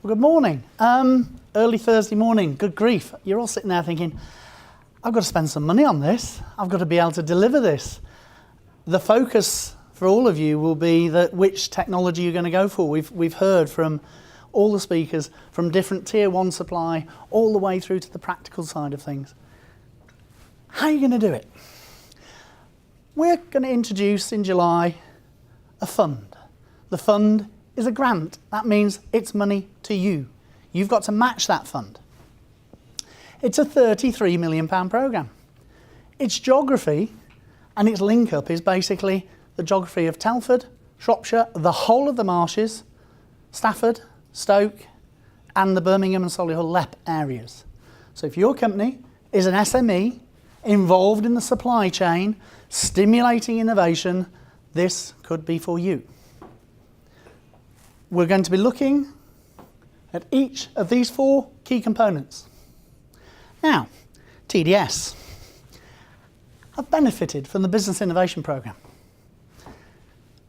Well, good morning. Early Thursday morning, good grief. You're all sitting there thinking, I've got to spend some money on this. I've got to be able to deliver this. The focus for all of you will be that which technology you're going to go for. We've heard from all the speakers, from different tier one supply, all the way through to the practical side of things. How are you going to do it? We're going to introduce in July a fund. The fund is a grant. That means it's money to you. You've got to match that fund. It's a £33 million programme. Its geography and its link up is basically the geography of Telford, Shropshire, the whole of the marshes, Stafford, Stoke, and the Birmingham and Solihull LEP areas. So if your company is an SME involved in the supply chain, stimulating innovation, this could be for you. We're going to be looking at each of these four key components. Now, TDS have benefited from the Business Innovation Programme.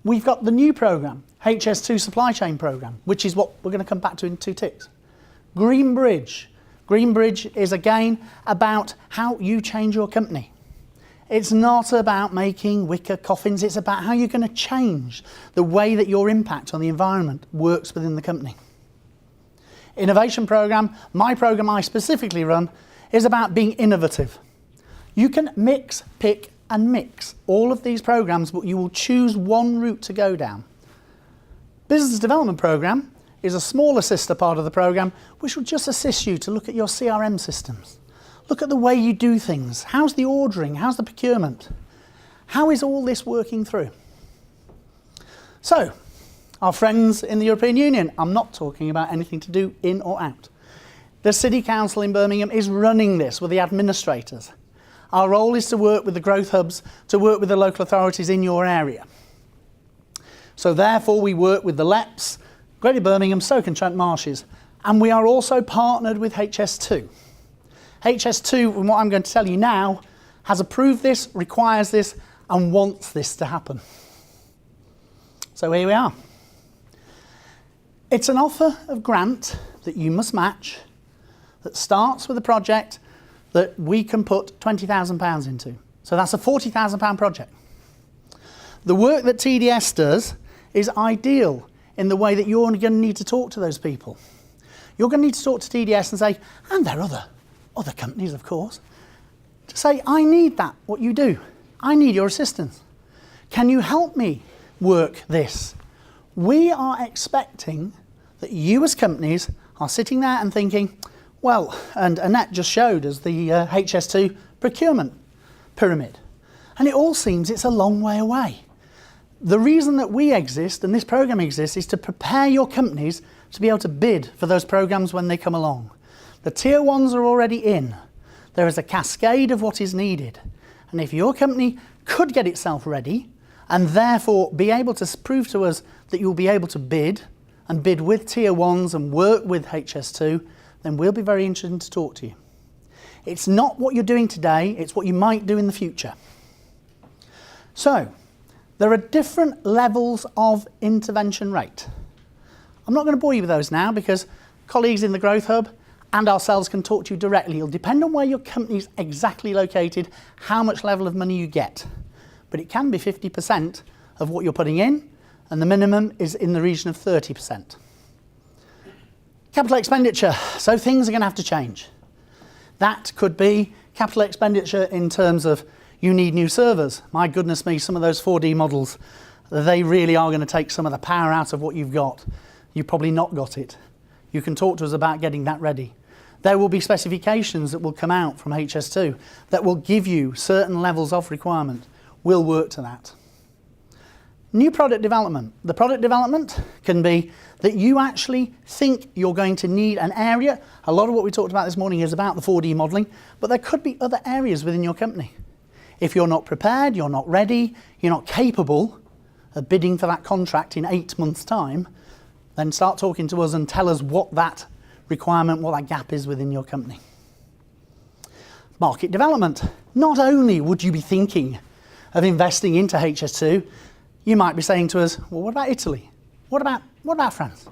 We've got the new programme, HS2 Supply Chain Programme, which is what we're going to come back to in 2 ticks. Greenbridge. Greenbridge is again about how you change your company. It's not about making wicker coffins, it's about how you're going to change the way that your impact on the environment works within the company. Innovation programme, my programme I specifically run, is about being innovative. You can mix, pick and mix all of these programmes, but you will choose one route to go down. Business Development Programme is a smaller sister part of the programme which will just assist you to look at your CRM systems. Look at the way you do things. How's the ordering? How's the procurement? How is all this working through? So, our friends in the European Union, I'm not talking about anything to do in or out. The City Council in Birmingham is running this with the administrators. Our role is to work with the growth hubs, to work with the local authorities in your area. So therefore we work with the LEPs, Greater Birmingham, Stoke-on-Trent Marshes, and we are also partnered with HS2. HS2, and what I'm going to tell you now, has approved this, requires this, and wants this to happen. So here we are. It's an offer of grant that you must match that starts with a project that we can put £20,000 into. So that's a £40,000 project. The work that TDS does is ideal in the way that you're going to need to talk to those people. You're going to need to talk to TDS and say, and there are other companies, of course, to say, I need that, what you do. I need your assistance. Can you help me work this? We are expecting that you as companies are sitting there and thinking, well, and Annette just showed us the HS2 procurement pyramid. And it all seems it's a long way away. The reason that we exist and this programme exists is to prepare your companies to be able to bid for those programmes when they come along. The tier ones are already in. There is a cascade of what is needed. And if your company could get itself ready and therefore be able to prove to us that you'll be able to bid and bid with tier ones and work with HS2, then we'll be very interested to talk to you. It's not what you're doing today, it's what you might do in the future. So, there are different levels of intervention rate. I'm not going to bore you with those now because colleagues in the Growth Hub and ourselves can talk to you directly. It'll depend on where your company is exactly located, how much level of money you get. But it can be 50% of what you're putting in, and the minimum is in the region of 30%. Capital expenditure, so things are going to have to change. That could be capital expenditure in terms of you need new servers. My goodness me, some of those 4D models, they really are going to take some of the power out of what you've got. You've probably not got it. You can talk to us about getting that ready. There will be specifications that will come out from HS2 that will give you certain levels of requirement. We'll work to that. New product development. The product development can be that you actually think you're going to need an area. A lot of what we talked about this morning is about the 4D modelling, but there could be other areas within your company. If you're not prepared, you're not ready, you're not capable of bidding for that contract in 8 months' time, then start talking to us and tell us what that requirement, what that gap is within your company. Market development. Not only would you be thinking of investing into HS2, you might be saying to us, well, what about Italy? What about France?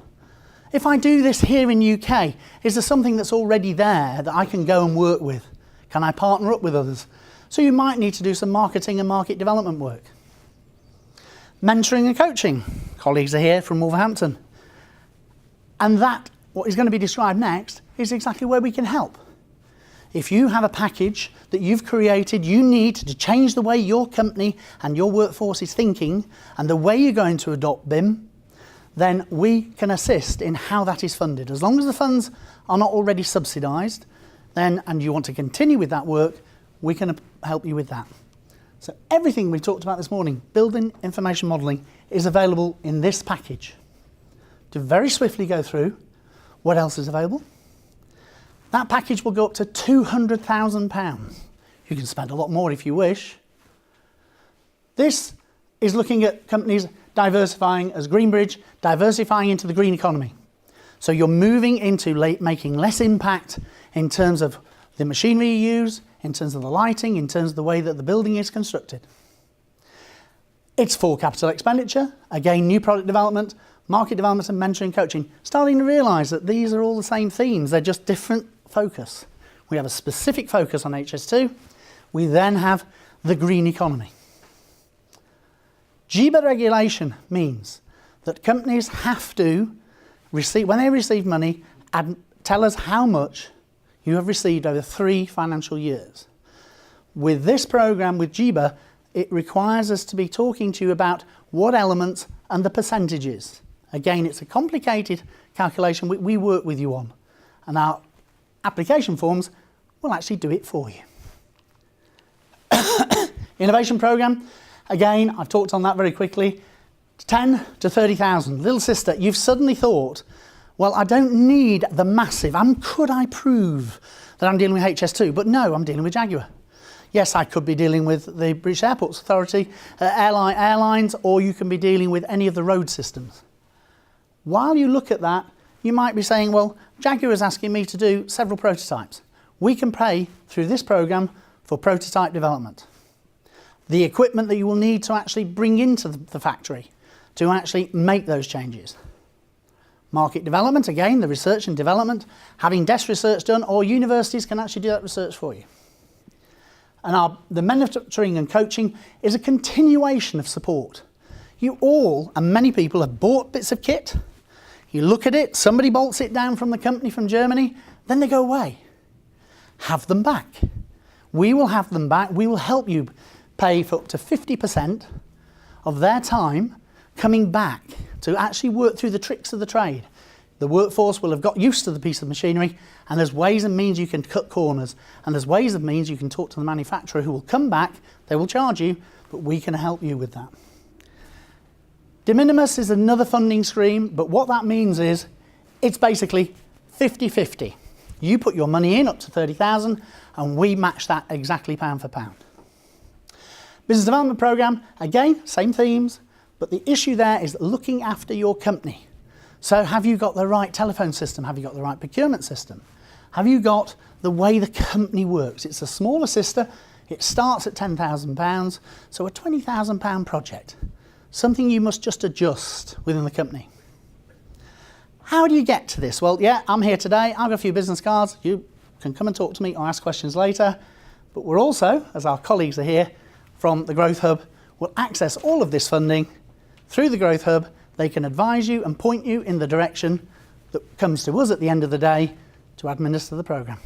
If I do this here in UK, is there something that's already there that I can go and work with? Can I partner up with others? So you might need to do some marketing and market development work. Mentoring and coaching. Colleagues are here from Wolverhampton. And that, what is going to be described next, is exactly where we can help. If you have a package that you've created, you need to change the way your company and your workforce is thinking and the way you're going to adopt BIM, then we can assist in how that is funded. As long as the funds are not already subsidised, then, and you want to continue with that work, we can help you with that. So everything we talked about this morning, building information modelling, is available in this package. To very swiftly go through what else is available. That package will go up to £200,000. You can spend a lot more if you wish. This is looking at companies diversifying as Greenbridge, diversifying into the green economy. So you're moving into making less impact in terms of the machinery you use, in terms of the lighting, in terms of the way that the building is constructed. It's for capital expenditure, again, new product development, market development and mentoring coaching, starting to realise that these are all the same themes, they're just different focus. We have a specific focus on HS2, we then have the green economy. GBA regulation means that companies have to receive, when they receive money, tell us how much you have received over 3 financial years. With this programme, with GBA, it requires us to be talking to you about what elements and the percentages. Again, it's a complicated calculation we work with you on, and our application forms will actually do it for you. Innovation programme, again, I've talked on that very quickly. 10 to 30,000. Little sister, you've suddenly thought, well, I don't need the massive, could I prove that I'm dealing with HS2? But no, I'm dealing with Jaguar. Yes, I could be dealing with the British Airports Authority, airlines, or you can be dealing with any of the road systems. While you look at that, you might be saying, well, Jaguar is asking me to do several prototypes. We can pay through this programme for prototype development. The equipment that you will need to actually bring into the factory to actually make those changes. Market development, again, the research and development, having desk research done, or universities can actually do that research for you. And the mentoring and coaching is a continuation of support. You all, and many people, have bought bits of kit. You look at it, somebody bolts it down from the company from Germany, then they go away. Have them back. We will have them back. We will help you pay for up to 50% of their time coming back to actually work through the tricks of the trade. The workforce will have got used to the piece of machinery, and there's ways and means you can cut corners, and there's ways and means you can talk to the manufacturer who will come back, they will charge you, but we can help you with that. De minimis is another funding stream, but what that means is it's basically 50-50. You put your money in up to 30,000 and we match that exactly pound for pound. Business development programme, again, same themes, but the issue there is looking after your company. So have you got the right telephone system? Have you got the right procurement system? Have you got the way the company works? It's a smaller sister, it starts at £10,000, so a £20,000 project. Something you must just adjust within the company. How do you get to this? Well, yeah, I'm here today, I've got a few business cards, you can come and talk to me or ask questions later, but we're also, as our colleagues are here from the Growth Hub, will access all of this funding through the Growth Hub. They can advise you and point you in the direction that comes to us at the end of the day to administer the programme.